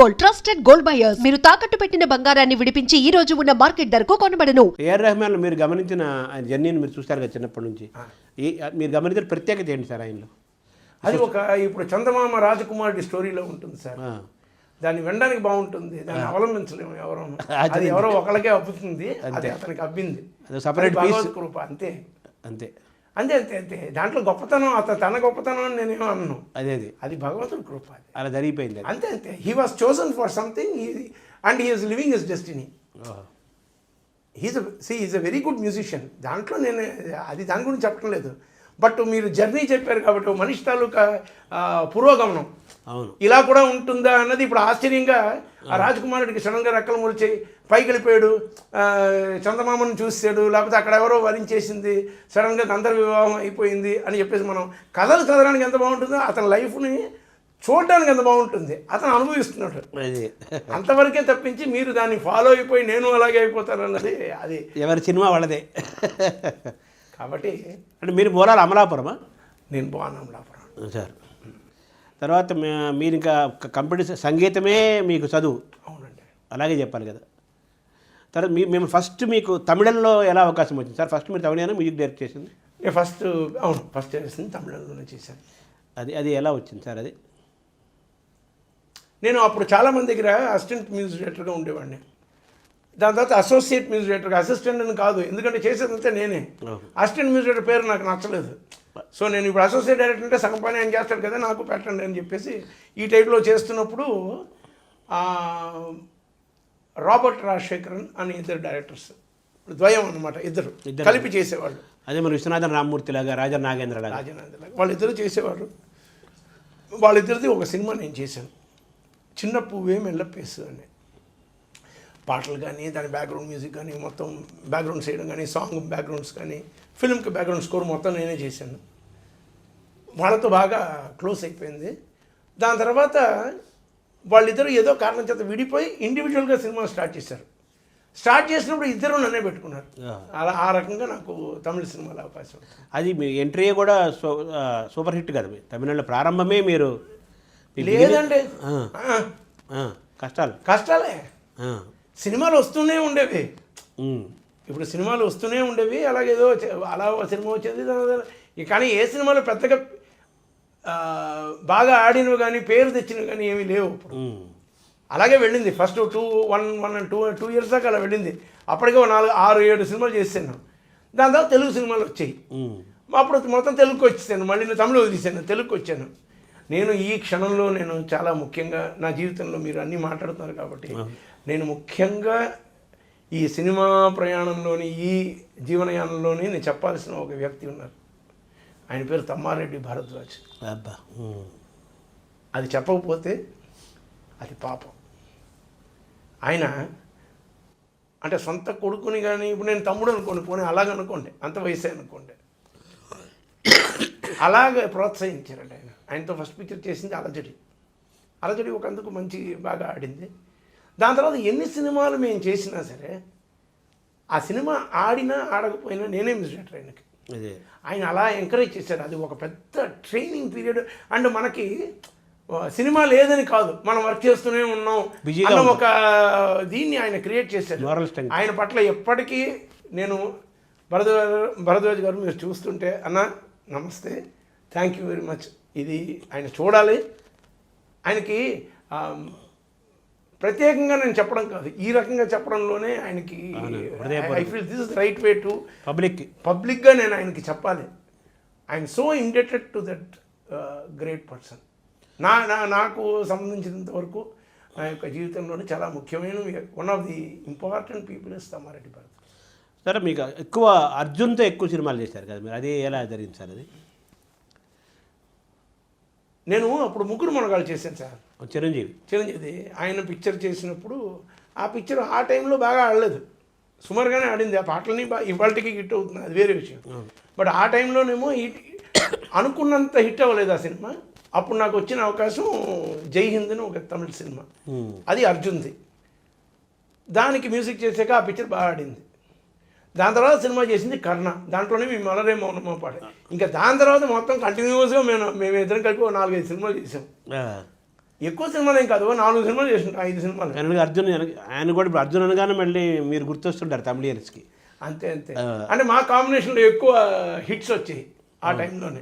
Gold, trusted gold buyers. మీరు తాకట్టు పెట్టిన బంగారాన్ని విడిపించి ఈ రోజు ఉన్న మార్కెట్ ధరకు కొనబడను. ఏఆర్ రెహమాన్ మీరు గమనించిన ఆయన జర్నీని మీరు చూస్తారు కదా చిన్నప్పటి నుంచి, మీరు గమనించిన ప్రత్యేకత ఏంటి సార్ ఆయనలో? అది ఒక ఇప్పుడు చందమామ రాజకుమారుడి స్టోరీలో ఉంటుంది సార్. దాన్ని వినడానికి బాగుంటుంది, దాన్ని అవలంబించలేము ఎవరో. అది ఎవరో ఒకళ్ళకే అబ్బుతుంది, అది అతనికి అబ్బింది. సపరేట్ భగవత్ కృప, అంతే అంతే అంతే అంతే అంతే. దాంట్లో గొప్పతనం తన గొప్పతనం అని నేనేమో అన్నాను. అది భగవంతుడి కృప, అది అలా జరిగిపోయింది. అంతే అంతే. He was chosen for something and he is living his destiny. Is a very good musician. దాంట్లో నేను దాని గురించి చెప్పడం లేదు. బట్ మీరు జర్నీ చెప్పారు కాబట్టి మనిషి తాలూకా పురోగమనం అవును ఇలా కూడా ఉంటుందా అన్నది ఇప్పుడు ఆశ్చర్యంగా ఆ రాజకుమారుడికి సడన్గా రెక్కలు మొలిచి పైకి వెళ్ళిపోయాడు, చందమామను చూసాడు, లేకపోతే అక్కడ ఎవరో వరించేసింది, సడన్గా గంధర్వ వివాహం అయిపోయింది అని చెప్పేసి మనం కథలు చదవడానికి ఎంత బాగుంటుందో అతని లైఫ్ని చూడడానికి ఎంత బాగుంటుంది, అతను అనుభవిస్తున్నాడు. అంతవరకే తప్పించి మీరు దాన్ని ఫాలో అయిపోయి నేను అలాగే అయిపోతాను అన్నది అది ఎవరి సినిమా వాళ్ళదే. కాబట్టి అంటే మీరు మూలాలు అమలాపురమా? నేను బాగున్నా అమలాపురం సార్. తర్వాత మీరు ఇంకా కంప్యూటర్ సంగీతమే మీకు చదువు? అవునండి. అలాగే చెప్పాలి కదా. తర్వాత మేము ఫస్ట్ మీకు తమిళంలో ఎలా అవకాశం వచ్చింది సార్? ఫస్ట్ మీరు తమిళ మ్యూజిక్ డైరెక్ట్ చేసింది? నేను ఫస్ట్ చేసింది తమిళంలోనే చేశాను. అది ఎలా వచ్చింది సార్? అది నేను అప్పుడు చాలామంది దగ్గర అసిస్టెంట్ మ్యూజిక్ డైరెక్టర్గా ఉండేవాడిని. దాని తర్వాత అసోసియేట్ మ్యూజిక్ డైరెక్టర్గా, అసిస్టెంట్ అని కాదు, ఎందుకంటే చేసేదంతా నేనే. అసిస్టెంట్ మ్యూజిక్ డైరెక్టర్ పేరు నాకు నచ్చలేదు. సో నేను ఇప్పుడు అసోసియేట్ డైరెక్టర్ అంటే సగం పని ఆయన చేస్తాడు కదా, నాకు పెట్టండి అని చెప్పేసి ఈ టైప్లో చేస్తున్నప్పుడు రాబర్ట్ రాజశేఖరన్ అని ఇద్దరు డైరెక్టర్స్, ద్వయం అనమాట, ఇద్దరు కలిపి చేసేవాళ్ళు. అదే మన విశ్వనాథన్ రామ్మూర్తి లాగా, రాజా నాగేంద్ర లాగా వాళ్ళిద్దరు చేసేవారు. వాళ్ళిద్దరిది ఒక సినిమా నేను చేశాను, చిన్న పువ్వే మెల్లపేసు అని. పాటలు కానీ, దాని బ్యాక్గ్రౌండ్ మ్యూజిక్ కానీ, మొత్తం బ్యాక్గ్రౌండ్స్ చేయడం కానీ, సాంగ్ బ్యాక్గ్రౌండ్స్ కానీ, ఫిల్మ్కి బ్యాక్గ్రౌండ్ స్కోర్ మొత్తం నేనే చేశాను. వాళ్ళతో బాగా క్లోజ్ అయిపోయింది. దాని తర్వాత వాళ్ళిద్దరూ ఏదో కారణం చేత విడిపోయి ఇండివిజువల్గా సినిమా స్టార్ట్ చేశారు. స్టార్ట్ చేసినప్పుడు ఇద్దరు నన్నే పెట్టుకున్నారు. అలా ఆ రకంగా నాకు తమిళ సినిమాలో అవకాశం. అది మీ ఎంట్రీ కూడా సూపర్ హిట్ కదా. తమిళనాడులో ప్రారంభమే మీరు? లేదండి, కష్టాలే. సినిమాలు వస్తూనే ఉండేవి. ఇప్పుడు సినిమాలు వస్తూనే ఉండేవి, అలాగేదో అలా సినిమా వచ్చేది. కానీ ఏ సినిమాలో పెద్దగా బాగా ఆడినవి కానీ, పేరు తెచ్చినవి కానీ ఏమీ లేవు. ఇప్పుడు అలాగే వెళ్ళింది. ఫస్ట్ 2 ఇయర్స్ దాకా అలా వెళ్ళింది. అప్పటికే 6-7 సినిమాలు చేశాను. దాని తర్వాత తెలుగు సినిమాలు వచ్చాయి. అప్పుడు మొత్తం తెలుగుకి వచ్చేసాను. మళ్ళీ నేను తమిళ వదిలేసాను, తెలుగుకి వచ్చాను. నేను ఈ క్షణంలో నేను చాలా ముఖ్యంగా నా జీవితంలో మీరు అన్నీ మాట్లాడుతున్నారు కాబట్టి నేను ముఖ్యంగా ఈ సినిమా ప్రయాణంలోని, ఈ జీవనయానంలోని నేను చెప్పాల్సిన ఒక వ్యక్తి ఉన్నారు. ఆయన పేరు తమ్మారెడ్డి భరద్వాజ్. అది చెప్పకపోతే అది పాపం. ఆయన అంటే సొంత కొడుకుని కానీ, ఇప్పుడు నేను తమ్ముడు అనుకోండి, పోనీ అలాగనుకోండి, అంత వయసే అనుకోండి, అలాగే ప్రోత్సహించారండి ఆయన. ఆయనతో ఫస్ట్ పిక్చర్ చేసింది అలజడి ఒకందుకు మంచి బాగా ఆడింది. దాని తర్వాత ఎన్ని సినిమాలు మేము చేసినా సరే ఆ సినిమా ఆడినా ఆడకపోయినా నేనే మ్యూజిక్ డైరెక్టర్ ఆయనకి. ఆయన అలా ఎంకరేజ్ చేశారు. అది ఒక పెద్ద ట్రైనింగ్ పీరియడ్. అండ్ మనకి సినిమా లేదని కాదు, మనం వర్క్ చేస్తూనే ఉన్నాం అన్న ఒక దీన్ని ఆయన క్రియేట్ చేశారు. ఆయన పట్ల ఎప్పటికీ నేను భరద్వాజ్ గారు మీరు చూస్తుంటే, అన్న నమస్తే, థ్యాంక్ యూ వెరీ మచ్, ఇది ఆయన చూడాలి. ఆయనకి ప్రత్యేకంగా నేను కాదు, ఈ రకంగా చెప్పడంలోనే ఆయనకి I feel this is right way to పబ్లిక్గా నేను ఆయనకి చెప్పాలి. I'm so indebted to that great person. నాకు సంబంధించినంత వరకు నా యొక్క జీవితంలోనే చాలా ముఖ్యమైన one of the important people is Tammareddy Bharat. సరే, మీకు ఎక్కువ అర్జున్తో ఎక్కువ సినిమాలు చేశారు కదా మీరు, అది ఎలా జరిగింది సార్? అది నేను అప్పుడు ముగ్గురు మనగాళ్ళు చేశాను సార్. చిరంజీవి ఆయన పిక్చర్ చేసినప్పుడు ఆ పిక్చర్ ఆ టైంలో బాగా ఆడలేదు, సుమారుగానే ఆడింది. ఆ పాటలని ఇవాళకి హిట్ అవుతుంది, అది వేరే విషయం. బట్ ఆ టైంలోనేమో అనుకున్నంత హిట్ అవ్వలేదు ఆ సినిమా. అప్పుడు నాకు వచ్చిన అవకాశం జై హింద్ అని ఒక తమిళ సినిమా, అది అర్జున్ది. దానికి మ్యూజిక్ చేసాక ఆ పిక్చర్ బాగా ఆడింది. దాని తర్వాత సినిమా చేసింది కర్ణ, దాంట్లోనే మేము మలరే మౌనమో పాడే. ఇంకా దాని తర్వాత మొత్తం కంటిన్యూస్గా మేమిద్దరం కలిపి 4-5 సినిమాలు చేసాం. ఎక్కువ సినిమాలు ఏం కాదు 4 సినిమాలు చేస్తుంటాం, 5 సినిమాలు జనరల్గా అర్జున్ ఆయన కూడా ఇప్పుడు అర్జున్ అనగానే మళ్ళీ మీరు గుర్తొస్తుంటారు తమిళియన్స్కి. అంతే. అంటే మా కాంబినేషన్లో ఎక్కువ హిట్స్ వచ్చాయి ఆ టైంలోనే.